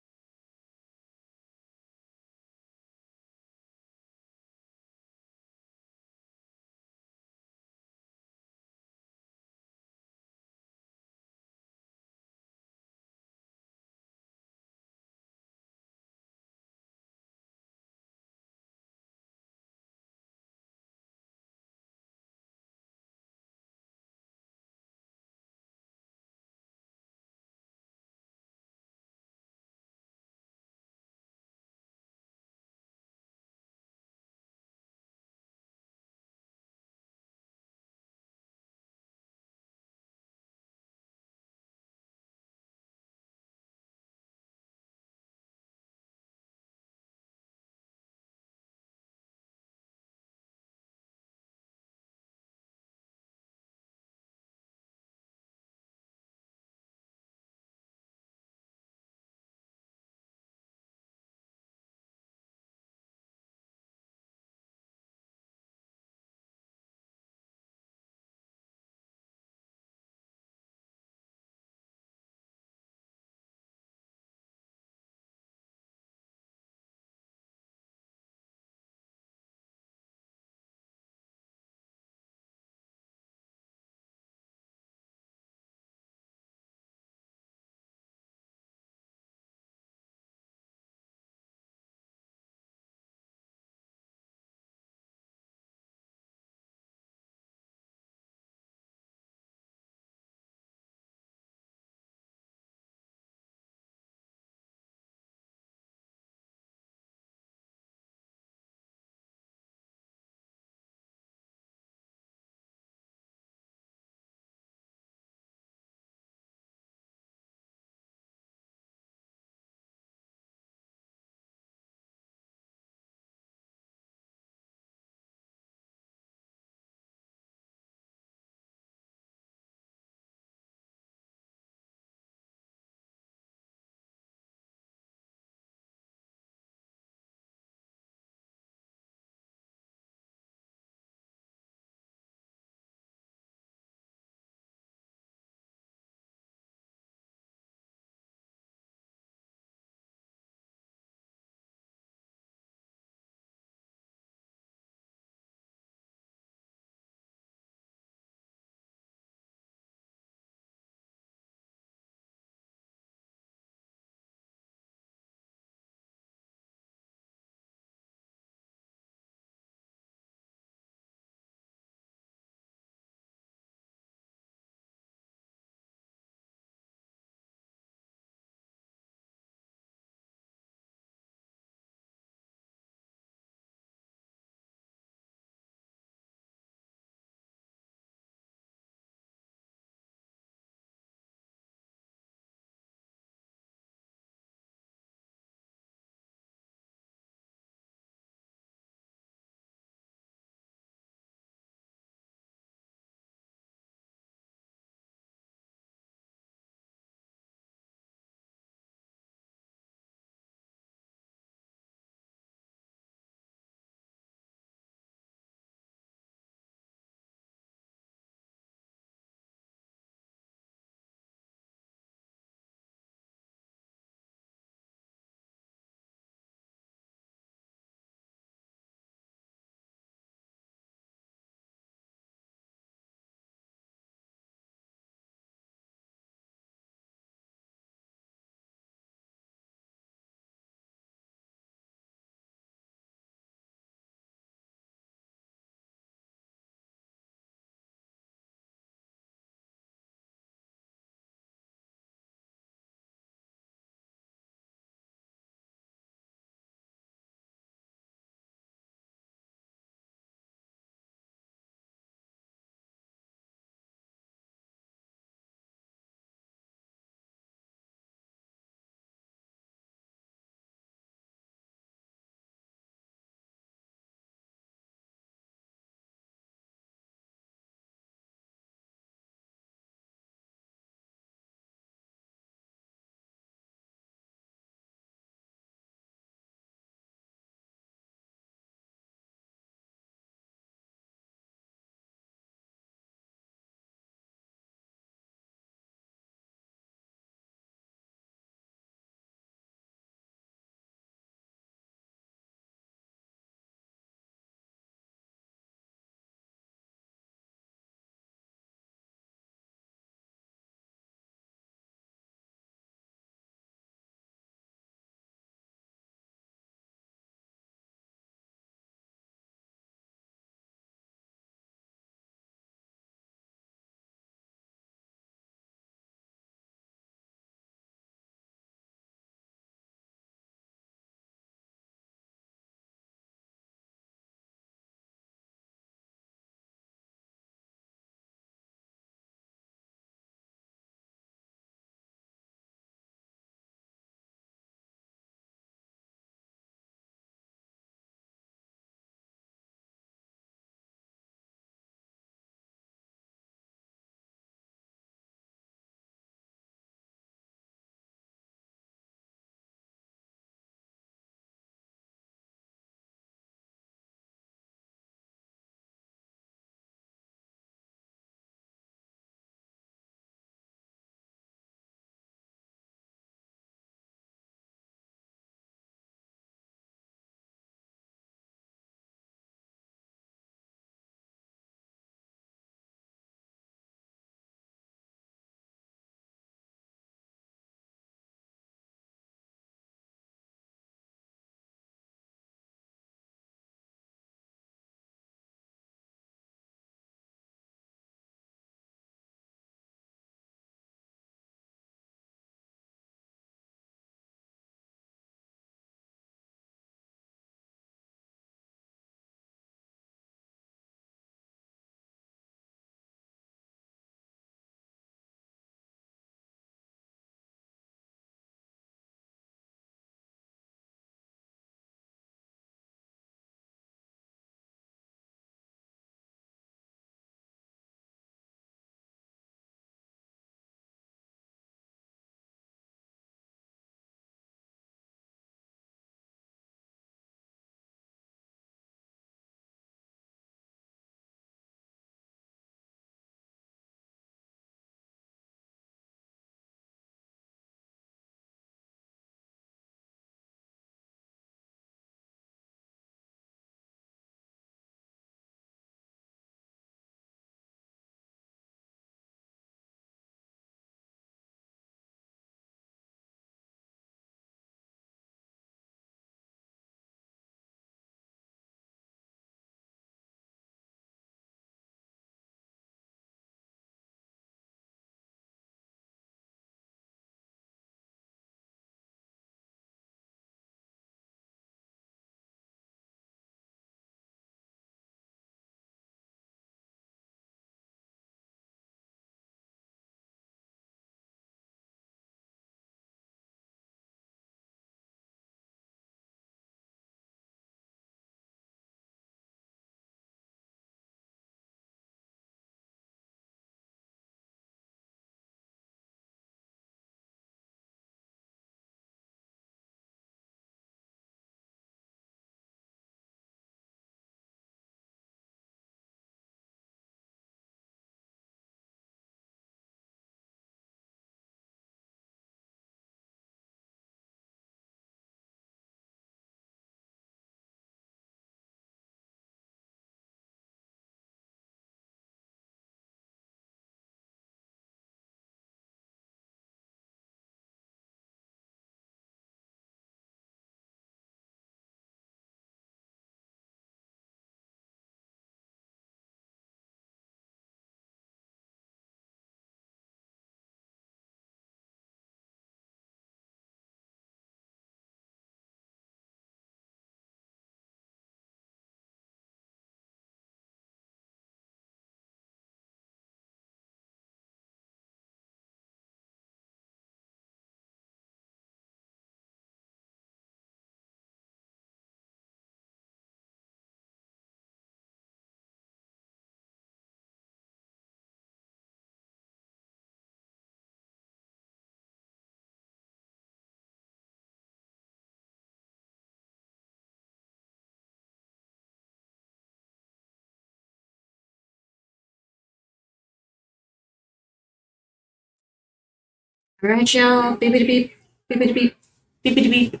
All right, y'all. Beep, beep, beep, beep, beep, beep, beep, beep, beep.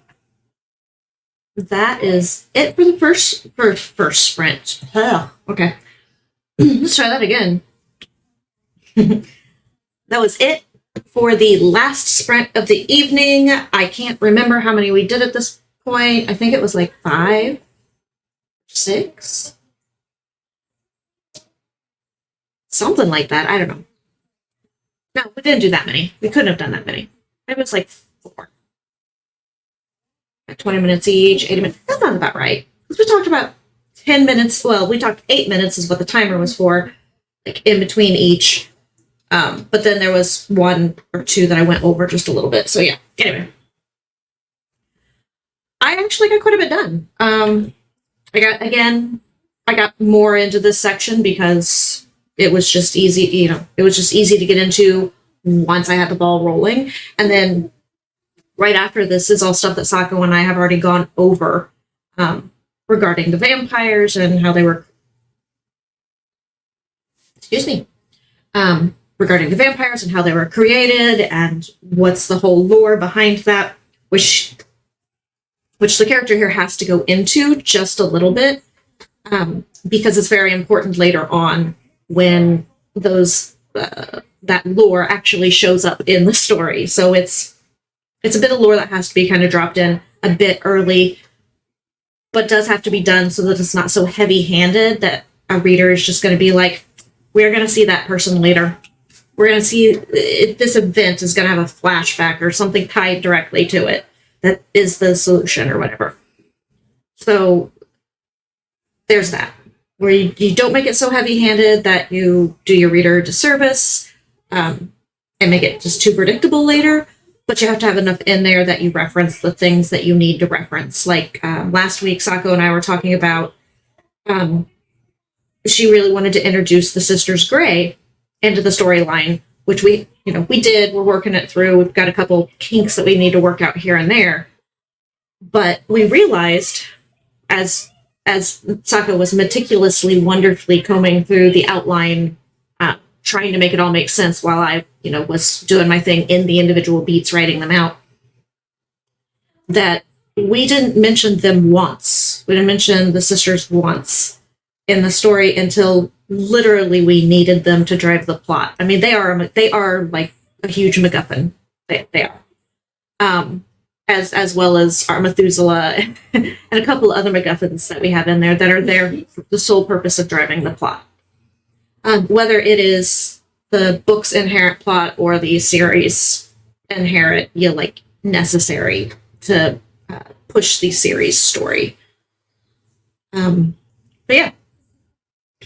That is it for the first sprint. Okay. Let's try that again. That was it for the last sprint of the evening. I can't remember how many we did at this point. I think it was like 5, 6. Something like that. I don't know. No, we didn't do that many. We couldn't have done that many. Maybe it was like 4. 20 minutes each, 80 minutes. That sounds about right. Because we talked about 10 minutes. Well, we talked 8 minutes is what the timer was for, like in between each. But then there was 1 or 2 that I went over just a little bit. So yeah, anyway. I actually got quite a bit done. I got more into this section because it was just easy, it was just easy to get into once I had the ball rolling. And then right after this is all stuff that Sako and I have already gone over regarding the vampires and how they were, regarding the vampires and how they were created and what's the whole lore behind that, which the character here has to go into just a little bit, because it's very important later on when those that lore actually shows up in the story. So it's a bit of lore that has to be kind of dropped in a bit early, but does have to be done so that it's not so heavy-handed that a reader is just going to be like, we're going to see that person later. We're going to see this event is going to have a flashback or something tied directly to it that is the solution or whatever. So there's that, where you don't make it so heavy-handed that you do your reader a disservice and make it just too predictable later, but you have to have enough in there that you reference the things that you need to reference. Like last week, Sako and I were talking about she really wanted to introduce the Sisters Grey into the storyline, which we did. We're working it through. We've got a couple kinks that we need to work out here and there. But we realized, as Sako was meticulously, wonderfully combing through the outline, trying to make it all make sense while I, was doing my thing in the individual beats, writing them out, that we didn't mention them once. We didn't mention the sisters once in the story until literally we needed them to drive the plot. I mean, they are like a huge MacGuffin. They are. As well as our Methuselah and a couple of other MacGuffins that we have in there that are there for the sole purpose of driving the plot. Whether it is the book's inherent plot or the series inherent, necessary to push the series story. But yeah.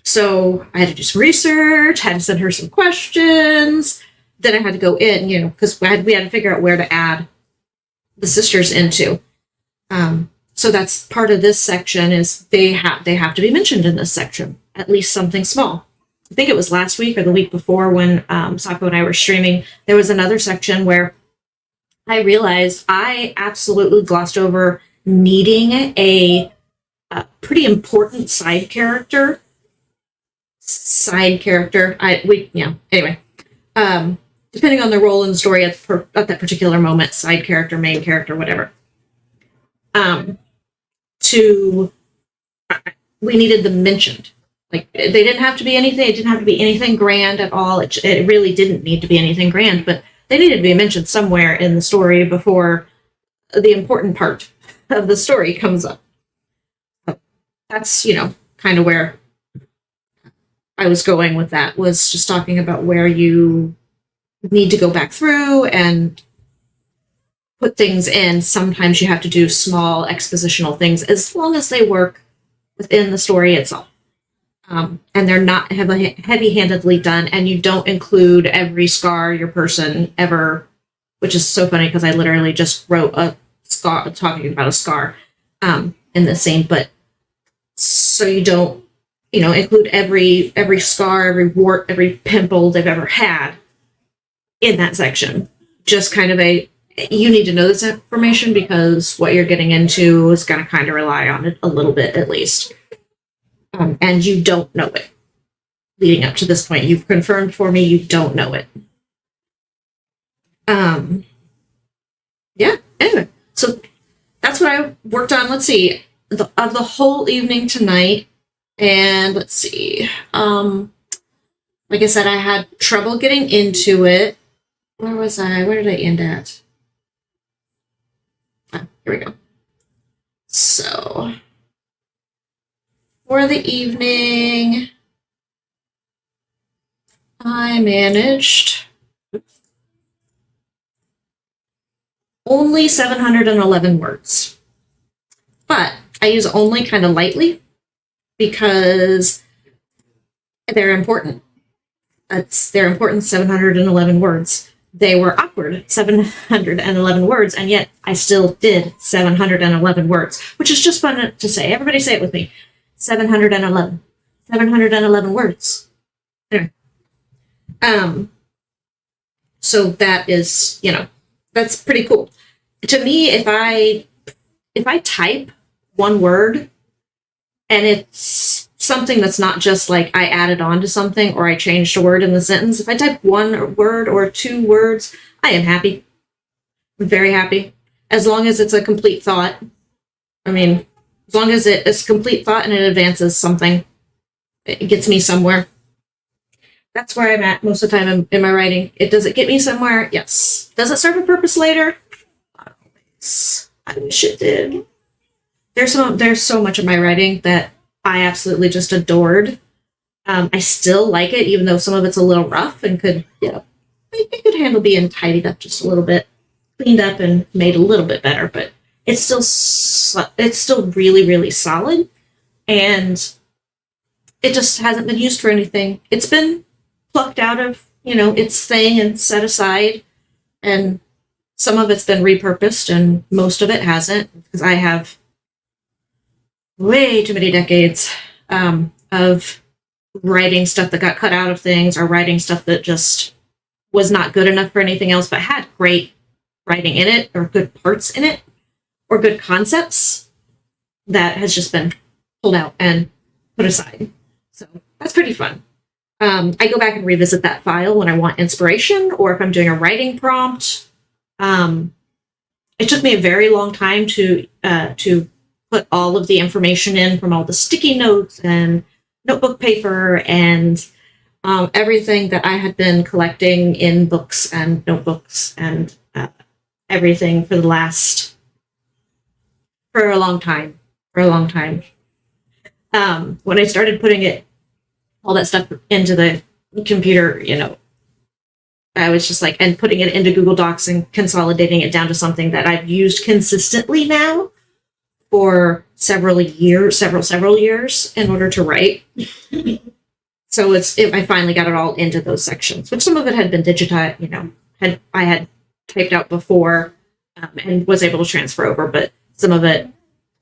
So I had to do some research, had to send her some questions. Then I had to go in, because we had to figure out where to add the sisters into. So that's part of this section is they have to be mentioned in this section, at least something small. I think it was last week or the week before when Sako and I were streaming, there was another section where I realized I absolutely glossed over needing a pretty important side character. Anyway. Depending on the role in the story at that particular moment, side character, main character, whatever. We needed them mentioned. Like, they didn't have to be anything. It didn't have to be anything grand at all. It really didn't need to be anything grand, but they needed to be mentioned somewhere in the story before the important part of the story comes up. That's, kind of where I was going with that, was just talking about where you need to go back through and put things in. Sometimes you have to do small expositional things as long as they work within the story itself. And they're not heavy-handedly done, and you don't include every scar your person ever, which is so funny because I literally just wrote a scar, talking about a scar in the same, but so you don't, include every scar, every wart, every pimple they've ever had in that section. Just kind of you need to know this information because what you're getting into is going to kind of rely on it a little bit at least. And you don't know it. Leading up to this point, you've confirmed for me you don't know it. Yeah, anyway, so that's what I worked on. Let's see, of the whole evening tonight. And let's see, like I said, I had trouble getting into it. Where was I? Where did I end at? Oh, here we go. So, for the evening, I managed only 711 words. But I use only kind of lightly because they're important. They're important 711 words. They were awkward 711 words, and yet I still did 711 words, which is just fun to say. Everybody say it with me. 711. 711 words. Anyway. So that is, that's pretty cool. To me, if I type one word and it's something that's not just like I added on to something or I changed a word in the sentence, if I type one word or two words, I am happy. I'm very happy. As long as it's a complete thought. I mean, as long as it is a complete thought and it advances something, it gets me somewhere. That's where I'm at most of the time in my writing. Does it get me somewhere? Yes. Does it serve a purpose later? Not always. I wish it did. There's so much of my writing that I absolutely just adored. I still like it, even though some of it's a little rough and could, it could handle being tidied up just a little bit, cleaned up and made a little bit better. But it's still really, really solid, and it just hasn't been used for anything. It's been plucked out of its thing and set aside, and some of it's been repurposed, and most of it hasn't, because I have way too many decades of writing stuff that got cut out of things, or writing stuff that just was not good enough for anything else, but had great writing in it, or good parts in it, or good concepts that has just been pulled out and put aside. So that's pretty fun. I go back and revisit that file when I want inspiration, or if I'm doing a writing prompt. It took me a very long time to put all of the information in, from all the sticky notes and notebook paper and everything that I had been collecting in books and notebooks and everything for a long time. When I started putting all that stuff into the computer, I was just like, and putting it into Google Docs and consolidating it down to something that I've used consistently now for several years in order to write. So I finally got it all into those sections, which some of it had been digitized, I had typed out before and was able to transfer over, but some of it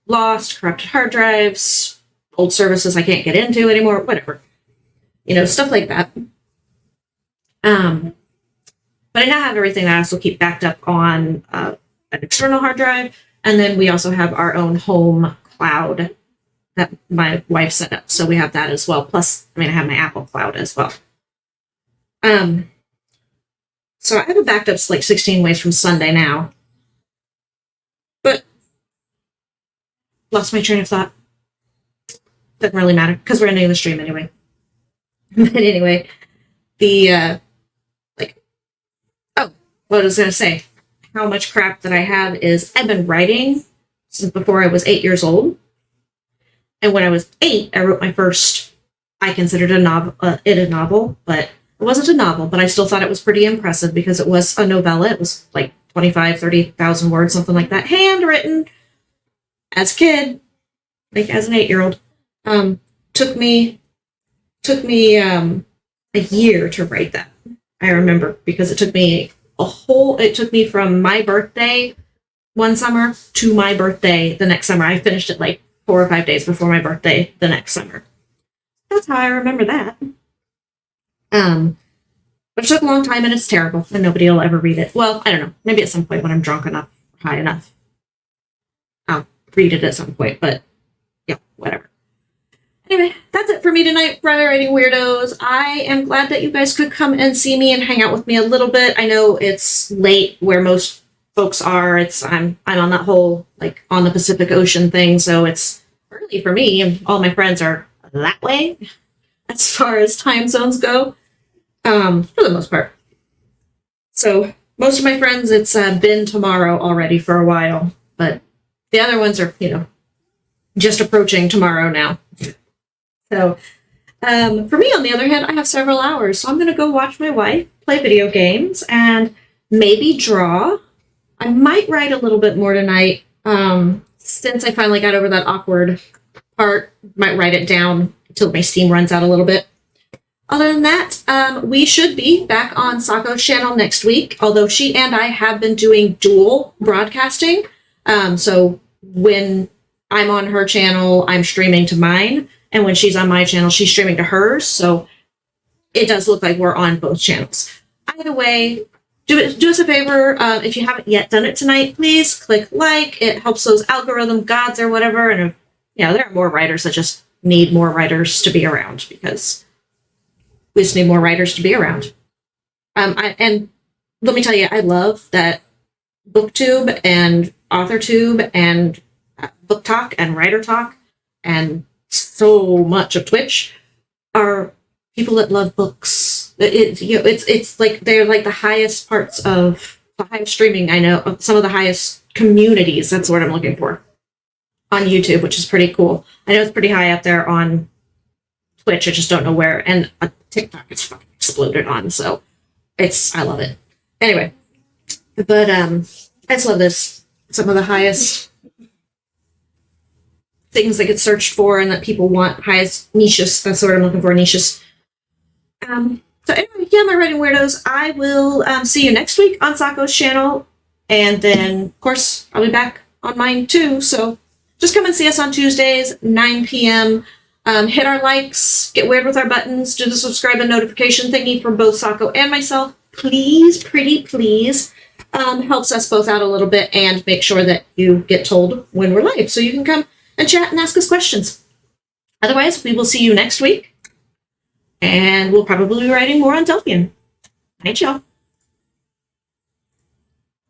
lost, corrupted hard drives, old services I can't get into anymore, whatever, stuff like that. But I now have everything that I also keep backed up on an external hard drive. And then we also have our own home cloud that my wife set up. So we have that as well. Plus, I have my Apple cloud as well. So I have it backed up like 16 ways from Sunday now. But lost my train of thought. Doesn't really matter because we're ending the stream anyway. But anyway, what I was going to say, how much crap that I have is I've been writing since before I was 8 years old. And when I was 8, I wrote my first, I considered it a novel, but it wasn't a novel, but I still thought it was pretty impressive because it was a novella. It was like 25, 30,000 words, something like that, handwritten as a kid, like as an 8-year-old. Took me a year to write that. I remember, because it took me from my birthday one summer to my birthday the next summer. I finished it like 4 or 5 days before my birthday the next summer. That's how I remember that. But it took a long time, and it's terrible, and nobody will ever read it. Well, I don't know. Maybe at some point when I'm drunk enough, high enough, I'll read it at some point, but yeah, whatever. Anyway, that's it for me tonight, writing weirdos. I am glad that you guys could come and see me and hang out with me a little bit. I know it's late where most folks are. I'm on that whole like on the Pacific Ocean thing, so it's early for me, and all my friends are that way as far as time zones go, for the most part. So most of my friends, it's been tomorrow already for a while, but the other ones are, just approaching tomorrow now. So for me, on the other hand, I have several hours, so I'm going to go watch my wife play video games and maybe draw. I might write a little bit more tonight, since I finally got over that awkward part. Might write it down until my steam runs out a little bit. Other than that, we should be back on Sako's channel next week, although she and I have been doing dual broadcasting. So when I'm on her channel, I'm streaming to mine, and when she's on my channel, she's streaming to hers. So it does look like we're on both channels. Either way, do us a favor. If you haven't yet done it tonight, please click like. It helps those algorithm gods or whatever. And there are more writers that just need more writers to be around, because we just need more writers to be around. And let me tell you, I love that BookTube and AuthorTube and Book Talk and Writer Talk and so much of Twitch are people that love books. It's like they're like the highest parts of the highest streaming. I know some of the highest communities. That's what I'm looking for on YouTube, which is pretty cool. I know it's pretty high up there on Twitch. I just don't know where. And TikTok it's fucking exploded on. So I love it. Anyway, but I just love this. Some of the highest things that get searched for and that people want, highest niches. That's what I'm looking for, niches. So anyway, my writing weirdos, I will see you next week on Sako's channel. And then, of course, I'll be back on mine too. So just come and see us on Tuesdays, 9 p.m. Hit our likes, get weird with our buttons, do the subscribe and notification thingy for both Sako and myself. Please, pretty please. Helps us both out a little bit, and make sure that you get told when we're live so you can come and chat and ask us questions. Otherwise, we will see you next week, and we'll probably be writing more on Delphian. Night, y'all.